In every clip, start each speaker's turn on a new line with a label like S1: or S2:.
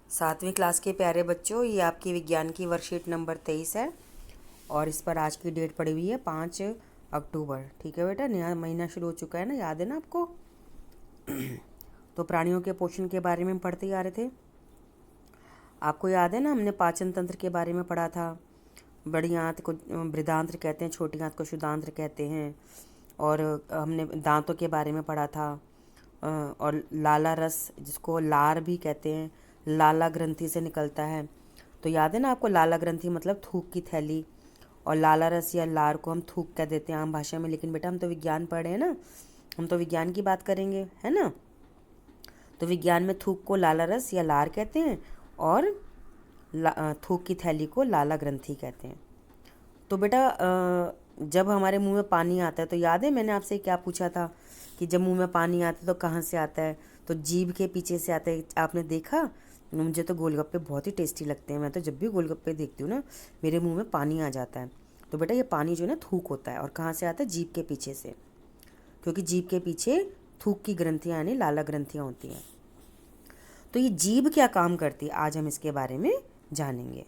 S1: सातवीं क्लास के प्यारे बच्चों, ये आपकी विज्ञान की वर्कशीट नंबर 23 है और इस पर आज की डेट पड़ी हुई है 5 अक्टूबर। ठीक है बेटा, नया महीना शुरू हो चुका है ना, याद है ना आपको। तो प्राणियों के पोषण के बारे में हम पढ़ते ही आ रहे थे। आपको याद है ना, हमने पाचन तंत्र के बारे में पढ़ा था। बड़ी आंत को बृहदांत्र कहते हैं, छोटी आंत को क्षुधांत्र कहते हैं। और हमने दांतों के बारे में पढ़ा था। और लाला रस, जिसको लार भी कहते हैं, लाला ग्रंथि से निकलता है। तो याद है ना आपको, लाला ग्रंथि मतलब थूक की थैली, और लाला रस या लार को हम थूक कह देते हैं आम भाषा में। लेकिन बेटा, हम तो विज्ञान पढ़ रहे हैं ना, हम तो विज्ञान की बात करेंगे, है ना। तो विज्ञान में थूक को लाला रस या लार कहते हैं, और थूक की थैली को लाला ग्रंथि कहते हैं। तो बेटा, जब हमारे मुंह में पानी आता है, तो याद है मैंने आपसे क्या पूछा था कि जब मुंह में पानी आता है तो कहाँ से आता है? तो जीभ के पीछे से आता है। आपने देखा? मुझे तो गोलगप्पे बहुत ही टेस्टी लगते हैं। मैं तो जब भी गोलगप्पे देखती हूँ ना, मेरे मुंह में पानी आ जाता है। तो बेटा, ये पानी जो है ना, थूक होता है। और कहाँ से आता है? जीभ के पीछे से, क्योंकि जीभ के पीछे थूक की ग्रंथियाँ यानी लाला ग्रंथियाँ होती हैं। तो ये जीभ क्या काम करती है, आज हम इसके बारे में जानेंगे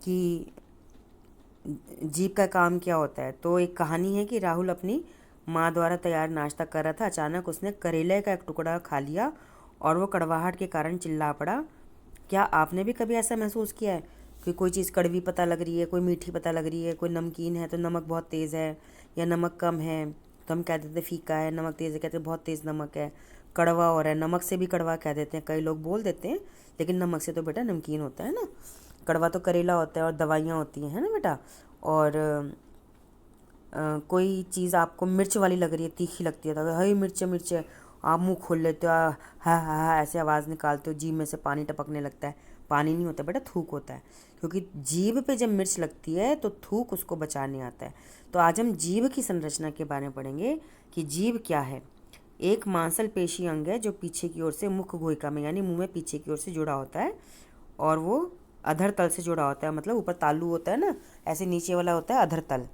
S1: कि जीभ का काम क्या होता है। तो एक कहानी है कि राहुल अपनी माँ द्वारा तैयार नाश्ता कर रहा था। अचानक उसने करेले का एक टुकड़ा खा लिया और वो कड़वाहट के कारण चिल्ला पड़ा। क्या आपने भी कभी ऐसा महसूस किया है कि कोई चीज़ कड़वी पता लग रही है, कोई मीठी पता लग रही है, कोई नमकीन है तो नमक बहुत तेज़ है, या नमक कम है तो हम कह देते फीका है, नमक तेज़ है कहते बहुत तेज़ नमक है, कड़वा हो रहा है, नमक से भी कड़वा कह देते हैं, कई लोग बोल देते हैं। लेकिन नमक से तो बेटा नमकीन होता है ना। कड़वा तो करेला होता है और दवाइयाँ होती हैं, है ना बेटा। और कोई चीज़ आपको मिर्च वाली लग रही है, तीखी लगती है, तो हरी मिर्च मिर्च है, आप मुंह खोल लेते हो, हा ऐसे आवाज़ निकालते हो, जीभ में से पानी टपकने लगता है। पानी नहीं होता बेटा, थूक होता है। क्योंकि जीभ पे जब मिर्च लगती है तो थूक उसको बचाने आता है। तो आज हम जीभ की संरचना के बारे में पढ़ेंगे कि जीभ क्या है। एक मांसपेशी अंग है जो पीछे की ओर से मुख्य गुहिका में यानी मुंह में पीछे की ओर से जुड़ा होता है, और वो अधर तल से जुड़ा होता है। मतलब ऊपर तालू होता है ना, ऐसे नीचे वाला होता है अधर तल,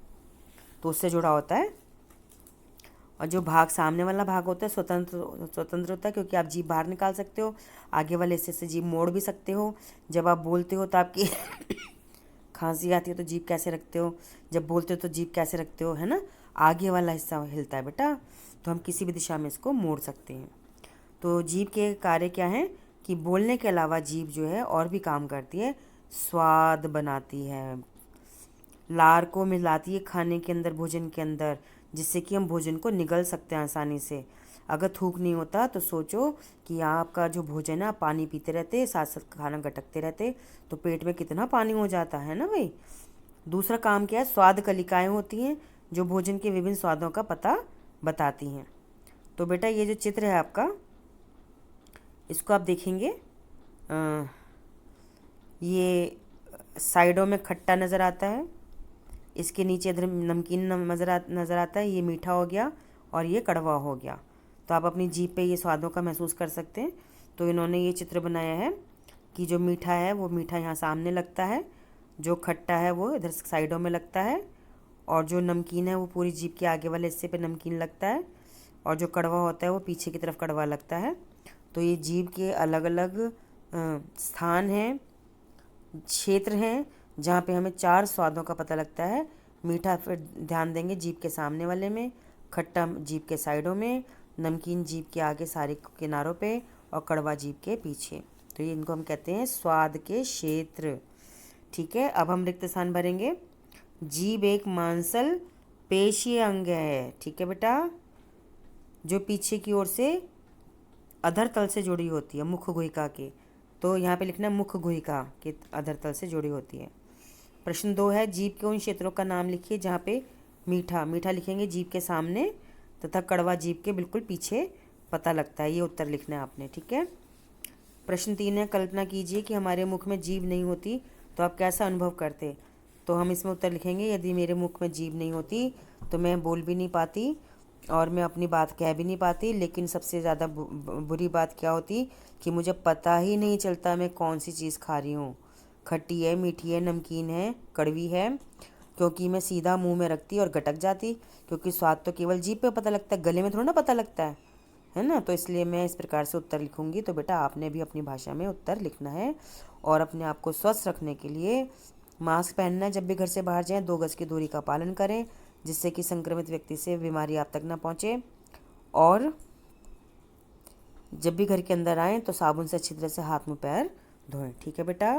S1: तो उससे जुड़ा होता है। और जो भाग सामने वाला भाग होता है स्वतंत्र स्वतंत्र होता है, क्योंकि आप जीभ बाहर निकाल सकते हो, आगे वाले हिस्से से जीभ मोड़ भी सकते हो। जब आप बोलते हो तो आपकी खांसी आती है तो जीभ कैसे रखते हो, जब बोलते हो तो जीभ कैसे रखते हो, है ना। आगे वाला हिस्सा हिलता है बेटा, तो हम किसी भी दिशा में इसको मोड़ सकते हैं। तो जीभ के कार्य क्या हैं कि बोलने के अलावा जीभ जो है और भी काम करती है। स्वाद बनाती है, लार को मिलाती है खाने के अंदर, भोजन के अंदर, जिससे कि हम भोजन को निगल सकते हैं आसानी से। अगर थूक नहीं होता तो सोचो कि आपका जो भोजन है, आप पानी पीते रहते, साथ साथ खाना गटकते रहते, तो पेट में कितना पानी हो जाता है ना भाई। दूसरा काम क्या है? स्वाद कलिकाएँ होती हैं जो भोजन के विभिन्न स्वादों का पता बताती हैं। तो बेटा, ये जो चित्र है आपका, इसको आप देखेंगे, ये साइडों में खट्टा नज़र आता है, इसके नीचे इधर नमकीन नज़र आता है, ये मीठा हो गया और ये कड़वा हो गया। तो आप अपनी जीभ पे ये स्वादों का महसूस कर सकते हैं। तो इन्होंने ये चित्र बनाया है कि जो मीठा है वो मीठा यहाँ सामने लगता है, जो खट्टा है वो इधर साइडों में लगता है, और जो नमकीन है वो पूरी जीभ के आगे वाले हिस्से पे नमकीन लगता है, और जो कड़वा होता है वो पीछे की तरफ कड़वा लगता है। तो ये जीभ के अलग अलग स्थान हैं, क्षेत्र हैं, जहाँ पे हमें 4 स्वादों का पता लगता है। मीठा फिर ध्यान देंगे जीभ के सामने वाले में, खट्टा जीभ के साइडों में, नमकीन जीभ के आगे सारे किनारों पे, और कड़वा जीभ के पीछे। तो ये इनको हम कहते हैं स्वाद के क्षेत्र। ठीक है, अब हम रिक्त स्थान भरेंगे। जीभ एक मांसल पेशीय अंग है, ठीक है बेटा, जो पीछे की ओर से अधर तल से जुड़ी होती है, मुख्य गुहिका के। तो यहाँ पे लिखना है मुख्य गुहिका के अधर तल से जुड़ी होती है। प्रश्न 2 है, जीभ के उन क्षेत्रों का नाम लिखिए जहाँ पे मीठा मीठा लिखेंगे जीभ के सामने तथा कड़वा जीभ के बिल्कुल पीछे पता लगता है। ये उत्तर लिखना है आपने, ठीक है। प्रश्न 3 है, कल्पना कीजिए कि हमारे मुख में जीभ नहीं होती तो आप कैसा अनुभव करते। तो हम इसमें उत्तर लिखेंगे, यदि मेरे मुख में जीभ नहीं होती तो मैं बोल भी नहीं पाती और मैं अपनी बात कह भी नहीं पाती। लेकिन सबसे ज़्यादा बुरी बात क्या होती कि मुझे पता ही नहीं चलता मैं कौन सी चीज़ खा रही हूँ, खट्टी है, मीठी है, नमकीन है, कड़वी है, क्योंकि मैं सीधा मुंह में रखती और गटक जाती। क्योंकि स्वाद तो केवल जीभ पे पता लगता है, गले में थोड़ा ना पता लगता है है ना। तो इसलिए मैं इस प्रकार से उत्तर लिखूंगी। तो बेटा आपने भी अपनी भाषा में उत्तर लिखना है। और अपने आप को स्वस्थ रखने के लिए मास्क पहनना है, जब भी घर से बाहर जाएं 2 गज की दूरी का पालन करें, जिससे कि संक्रमित व्यक्ति से बीमारी आप तक ना पहुंचे। और जब भी घर के अंदर आएँ तो साबुन से अच्छी तरह से हाथ मुंह पैर धोएं। ठीक है बेटा।